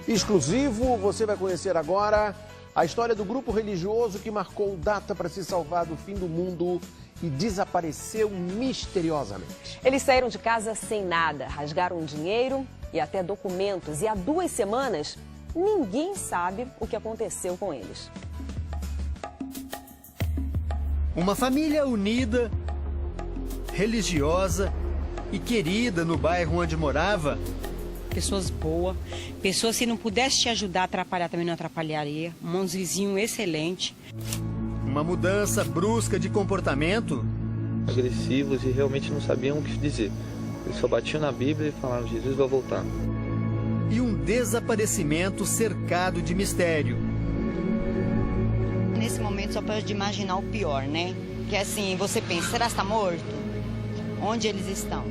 Exclusivo, você vai conhecer agora a história do grupo religioso que marcou data para se salvar do fim do mundo e desapareceu misteriosamente. Eles saíram de casa sem nada, rasgaram dinheiro e até documentos. E há 2 semanas, ninguém sabe o que aconteceu com eles. Uma família unida, religiosa e querida no bairro onde morava. Pessoas boas, pessoas que não pudesse te ajudar a atrapalhar também não atrapalharia. Um vizinho excelente. Uma mudança brusca de comportamento. Agressivos e realmente não sabiam o que dizer. Eles só batiam na Bíblia e falavam, Jesus vai voltar. E um desaparecimento cercado de mistério. Nesse momento só pode imaginar o pior, né? Que assim, você pensa, será que está morto? Onde eles estão?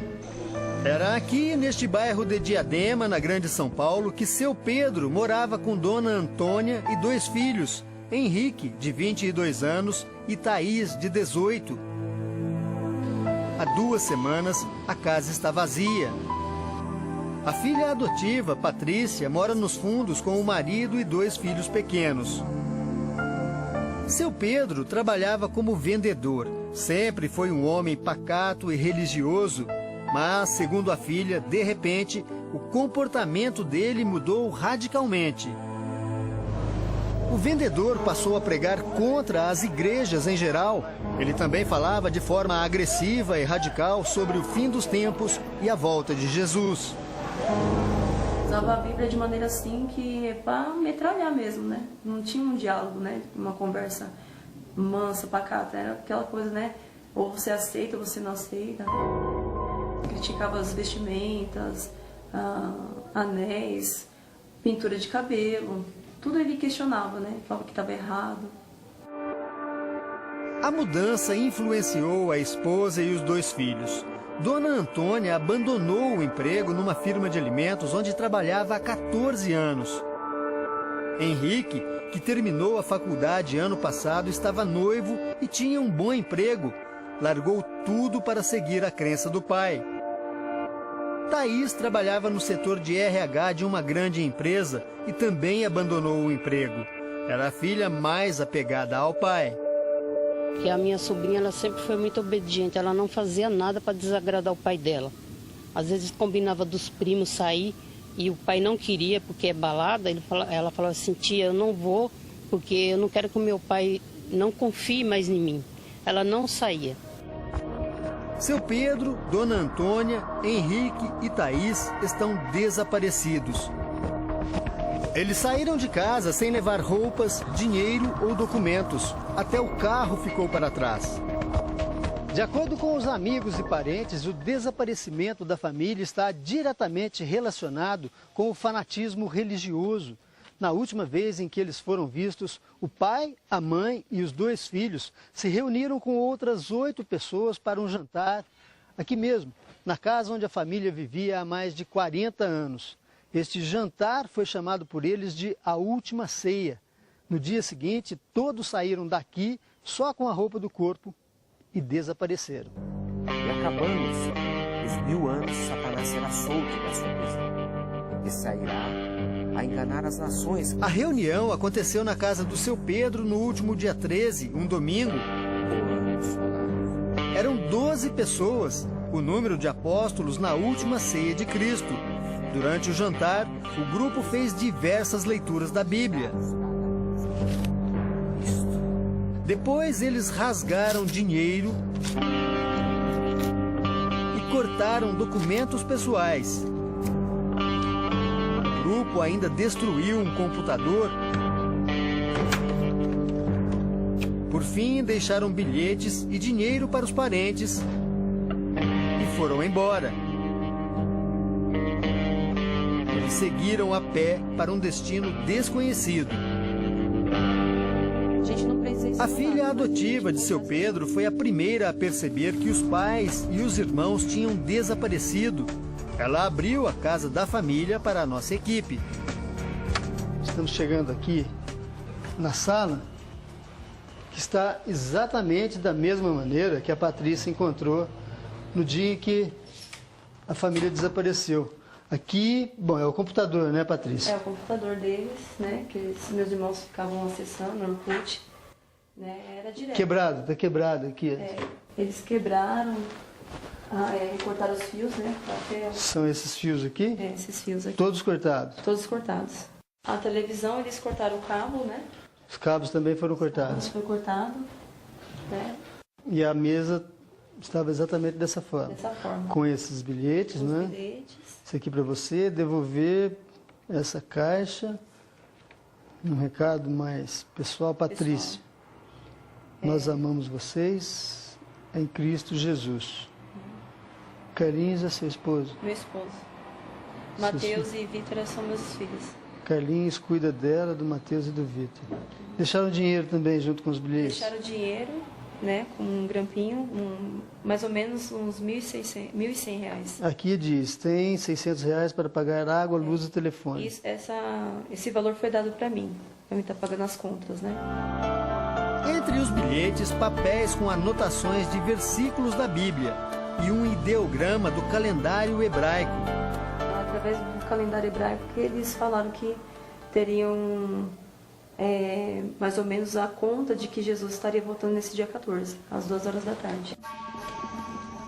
Era aqui, neste bairro de Diadema, na Grande São Paulo, que seu Pedro morava com Dona Antônia e 2 filhos, Henrique, de 22 anos, e Thaís, de 18. Há 2 semanas, a casa está vazia. A filha adotiva, Patrícia, mora nos fundos com o marido e 2 filhos pequenos. Seu Pedro trabalhava como vendedor. Sempre foi um homem pacato e religioso. Mas, segundo a filha, de repente, o comportamento dele mudou radicalmente. O vendedor passou a pregar contra as igrejas em geral. Ele também falava de forma agressiva e radical sobre o fim dos tempos e a volta de Jesus. Usava a Bíblia de maneira assim que é para metralhar mesmo, né? Não tinha um diálogo, né? Uma conversa mansa, pacata. Era aquela coisa, né? Ou você aceita ou você não aceita. Criticava as vestimentas, anéis, pintura de cabelo. Tudo ele questionava, né? Falava que estava errado. A mudança influenciou a esposa e os 2 filhos. Dona Antônia abandonou o emprego numa firma de alimentos onde trabalhava há 14 anos. Henrique, que terminou a faculdade ano passado, estava noivo e tinha um bom emprego. Largou tudo para seguir a crença do pai. Thaís trabalhava no setor de RH de uma grande empresa e também abandonou o emprego. Era a filha mais apegada ao pai. Que a minha sobrinha, ela sempre foi muito obediente, ela não fazia nada para desagradar o pai dela. Às vezes combinava dos primos sair e o pai não queria porque é balada, ela falava assim, tia, eu não vou porque eu não quero que o meu pai não confie mais em mim. Ela não saía. Seu Pedro, Dona Antônia, Henrique e Thaís estão desaparecidos. Eles saíram de casa sem levar roupas, dinheiro ou documentos. Até o carro ficou para trás. De acordo com os amigos e parentes, o desaparecimento da família está diretamente relacionado com o fanatismo religioso. Na última vez em que eles foram vistos, o pai, a mãe e os 2 filhos se reuniram com outras 8 pessoas para um jantar, aqui mesmo, na casa onde a família vivia há mais de 40 anos. Este jantar foi chamado por eles de a última ceia. No dia seguinte, todos saíram daqui só com a roupa do corpo e desapareceram. E acabando-se os 1000 anos, Satanás será solto da sua prisão e sairá a enganar as nações. A reunião aconteceu na casa do seu Pedro no último dia 13, um domingo. Eram 12 pessoas, o número de apóstolos na última ceia de Cristo. Durante o jantar, o grupo fez diversas leituras da Bíblia. Depois eles rasgaram dinheiro e cortaram documentos pessoais. O grupo ainda destruiu um computador. Por fim, deixaram bilhetes e dinheiro para os parentes e foram embora. Eles seguiram a pé para um destino desconhecido. A filha adotiva de seu Pedro foi a primeira a perceber que os pais e os irmãos tinham desaparecido. Ela abriu a casa da família para a nossa equipe. Estamos chegando aqui na sala, que está exatamente da mesma maneira que a Patrícia encontrou no dia em que a família desapareceu. Aqui, bom, é o computador, né, Patrícia? É o computador deles, né? Que meus irmãos ficavam acessando no Orkut, né? Era direto. Quebrado, tá quebrado aqui. Eles quebraram, cortaram os fios, né? Até... São esses fios aqui? É, esses fios aqui. Todos cortados? Todos cortados. A televisão, eles cortaram o cabo, né? Os cabos também foram cortados? Foi cortado, né? E a mesa estava exatamente dessa forma? Dessa forma. Com esses bilhetes, né? Bilhetes. Isso aqui para você, devolver essa caixa. Um recado mais pessoal, Patrícia. Nós amamos vocês em Cristo Jesus. Carlinhos é seu esposo? Meu esposo. Matheus e Vitor são meus filhos. Carlinhos cuida dela, do Matheus e do Vitor. Deixaram dinheiro também junto com os bilhetes? Deixaram dinheiro, né, com um grampinho, mais ou menos uns R$1.100 reais. Aqui diz, tem R$600 para pagar água, luz e telefone. Isso, esse valor foi dado para mim estar pagando as contas, né? Entre os bilhetes, papéis com anotações de versículos da Bíblia e um ideograma do calendário hebraico. Através do calendário hebraico, que eles falaram que teriam mais ou menos a conta de que Jesus estaria voltando nesse dia 14, às 2 horas da tarde.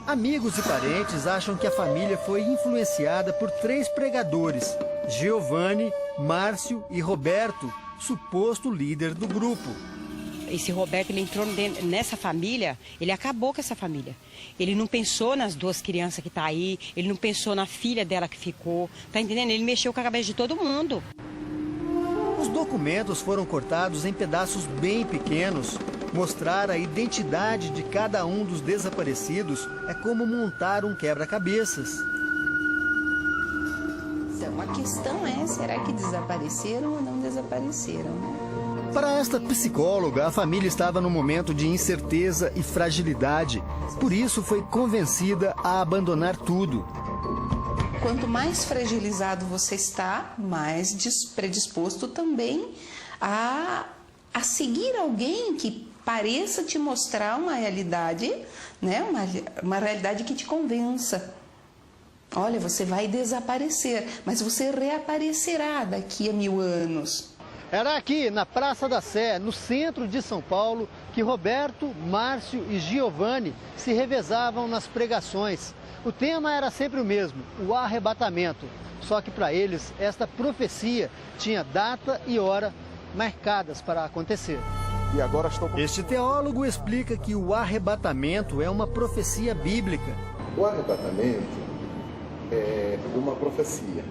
Amigos e parentes acham que a família foi influenciada por 3 pregadores, Giovanni, Márcio e Roberto, suposto líder do grupo. Esse Roberto, ele entrou nessa família, ele acabou com essa família. Ele não pensou nas 2 crianças que estão aí, ele não pensou na filha dela que ficou, tá entendendo? Ele mexeu com a cabeça de todo mundo. Os documentos foram cortados em pedaços bem pequenos. Mostrar a identidade de cada um dos desaparecidos é como montar um quebra-cabeças. Então, a questão é, será que desapareceram ou não desapareceram, né? Para esta psicóloga, a família estava num momento de incerteza e fragilidade. Por isso, foi convencida a abandonar tudo. Quanto mais fragilizado você está, mais predisposto também a seguir alguém que pareça te mostrar uma realidade, né? Uma realidade que te convença. Olha, você vai desaparecer, mas você reaparecerá daqui a 1000 anos. Era aqui, na Praça da Sé, no centro de São Paulo, que Roberto, Márcio e Giovanni se revezavam nas pregações. O tema era sempre o mesmo, o arrebatamento. Só que para eles, esta profecia tinha data e hora marcadas para acontecer. E agora estou... Este teólogo explica que o arrebatamento é uma profecia bíblica. O arrebatamento é uma profecia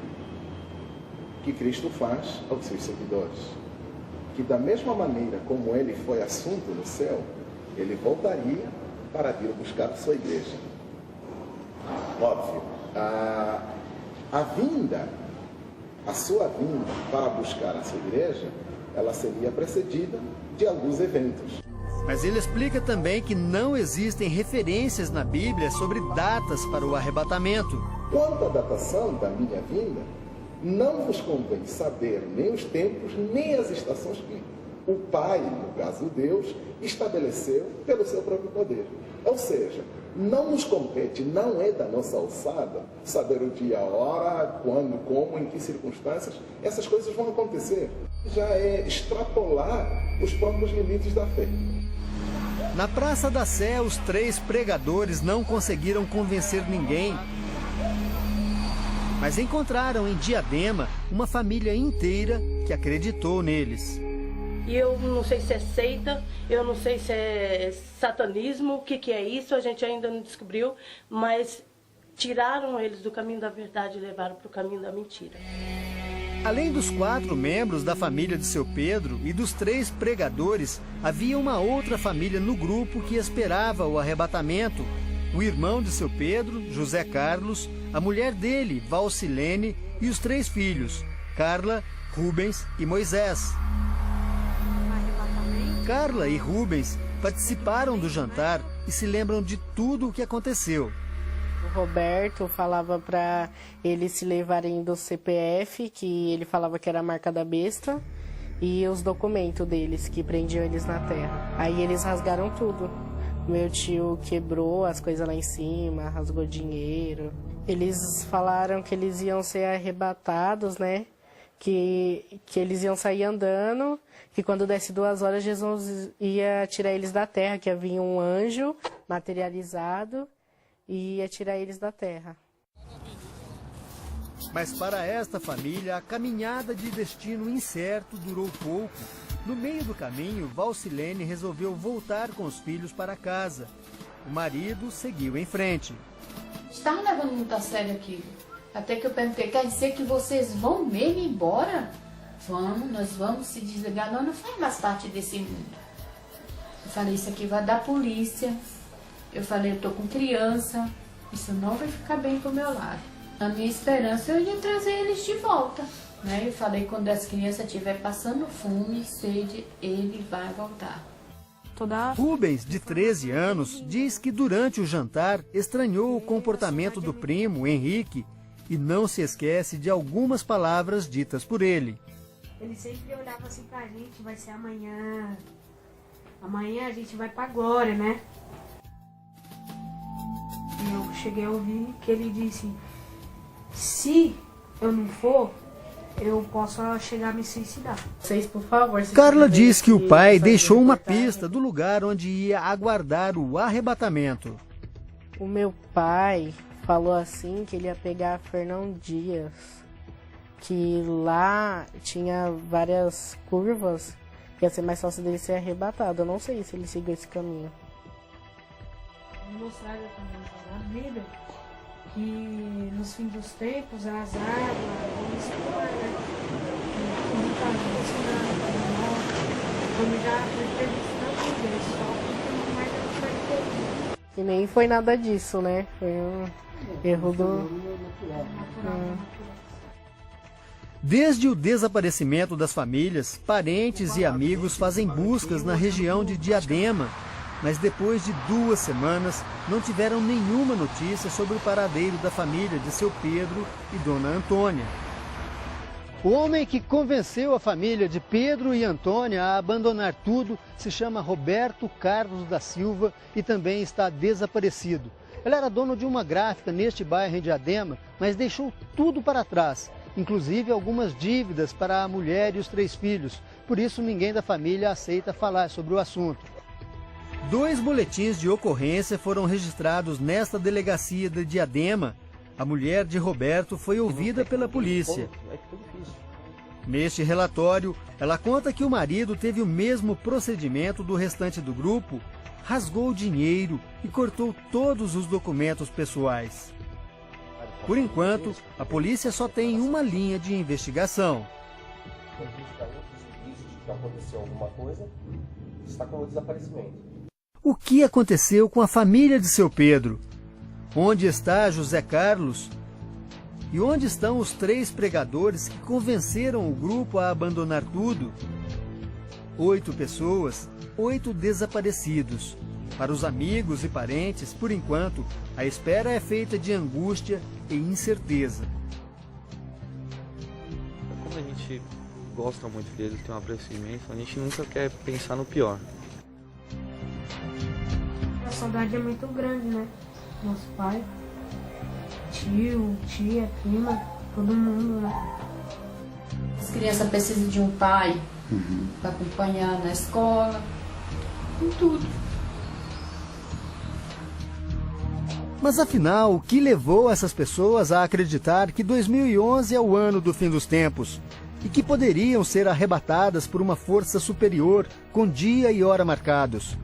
que Cristo faz aos seus seguidores, que da mesma maneira como ele foi assunto no céu, ele voltaria para vir buscar a sua igreja. Óbvio, a sua vinda para buscar a sua igreja, ela seria precedida de alguns eventos. Mas ele explica também que não existem referências na Bíblia sobre datas para o arrebatamento. Quanto à datação da minha vinda, não vos convém saber nem os tempos, nem as estações que o Pai, no caso Deus, estabeleceu pelo seu próprio poder. Ou seja, não nos compete, não é da nossa alçada saber o dia, a hora, quando, como, em que circunstâncias essas coisas vão acontecer. Já é extrapolar os próprios limites da fé. Na Praça da Sé, os 3 pregadores não conseguiram convencer ninguém. Mas encontraram em Diadema uma família inteira que acreditou neles. E eu não sei se é seita, eu não sei se é satanismo, o que é isso, a gente ainda não descobriu, mas tiraram eles do caminho da verdade e levaram para o caminho da mentira. Além dos 4 membros da família de seu Pedro e dos 3 pregadores, havia uma outra família no grupo que esperava o arrebatamento. O irmão de seu Pedro, José Carlos, a mulher dele, Valcilene, e os 3 filhos, Carla, Rubens e Moisés. Carla e Rubens participaram do jantar e se lembram de tudo o que aconteceu. O Roberto falava para eles se levarem do CPF, que ele falava que era a marca da besta, e os documentos deles, que prendiam eles na terra. Aí eles rasgaram tudo. Meu tio quebrou as coisas lá em cima, rasgou dinheiro. Eles falaram que eles iam ser arrebatados, né? Que eles iam sair andando, que quando desse 2 horas Jesus ia tirar eles da terra, que havia um anjo materializado e ia tirar eles da terra. Mas para esta família, a caminhada de destino incerto durou pouco. No meio do caminho, Valcilene resolveu voltar com os filhos para casa. O marido seguiu em frente. Estava levando muito a sério aquilo. Até que eu perguntei, quer dizer que vocês vão mesmo embora? Vamos, nós vamos se desligar. Não faz mais parte desse mundo. Eu falei, isso aqui vai dar polícia. Eu falei, eu tô com criança. Isso não vai ficar bem pro meu lado. A minha esperança eu ia trazer eles de volta. Né? Eu falei, quando as crianças estiver passando fome, sede, ele vai voltar. Rubens, de 13 anos, diz que durante o jantar estranhou o comportamento do primo, Henrique, e não se esquece de algumas palavras ditas por ele. Ele sempre olhava assim pra gente, vai ser amanhã. Amanhã a gente vai pra Glória, né? E eu cheguei a ouvir que ele disse, se eu não for, eu posso chegar a me suicidar. Vocês, por favor... Carla diz que o pai deixou uma pista do lugar onde ia aguardar o arrebatamento. O meu pai falou assim que ele ia pegar Fernão Dias, que lá tinha várias curvas, que ia ser mais fácil dele ser arrebatado. Eu não sei se ele seguiu esse caminho. Mostrar também na vida que nos fins dos tempos as águas vão escoar, né? Que muita como já foi previsto na Bíblia, só que mais vai ter. E nem foi nada disso, né? Foi um erro do... Desde o desaparecimento das famílias, parentes e amigos fazem buscas na região de Diadema, mas depois de 2 semanas não tiveram nenhuma notícia sobre o paradeiro da família de seu Pedro e Dona Antônia. O homem que convenceu a família de Pedro e Antônia a abandonar tudo se chama Roberto Carlos da Silva e também está desaparecido. Ele era dono de uma gráfica neste bairro em Diadema, mas deixou tudo para trás, inclusive algumas dívidas para a mulher e os 3 filhos. Por isso ninguém da família aceita falar sobre o assunto. 2 boletins de ocorrência foram registrados nesta delegacia de Diadema. A mulher de Roberto foi ouvida pela polícia. Neste relatório, ela conta que o marido teve o mesmo procedimento do restante do grupo, rasgou dinheiro e cortou todos os documentos pessoais. Por enquanto, a polícia só tem uma linha de investigação. Aconteceu alguma coisa, está com o desaparecimento. O que aconteceu com a família de seu Pedro? Onde está José Carlos? E onde estão os 3 pregadores que convenceram o grupo a abandonar tudo? 8 pessoas, 8 desaparecidos. Para os amigos e parentes, por enquanto, a espera é feita de angústia e incerteza. Como a gente gosta muito deles, tem um apreço imenso, a gente nunca quer pensar no pior. A saudade é muito grande, né? Nosso pai, tio, tia, prima, todo mundo, né? As crianças precisam de um pai para acompanhar na escola, em tudo. Mas afinal, o que levou essas pessoas a acreditar que 2011 é o ano do fim dos tempos e que poderiam ser arrebatadas por uma força superior com dia e hora marcados?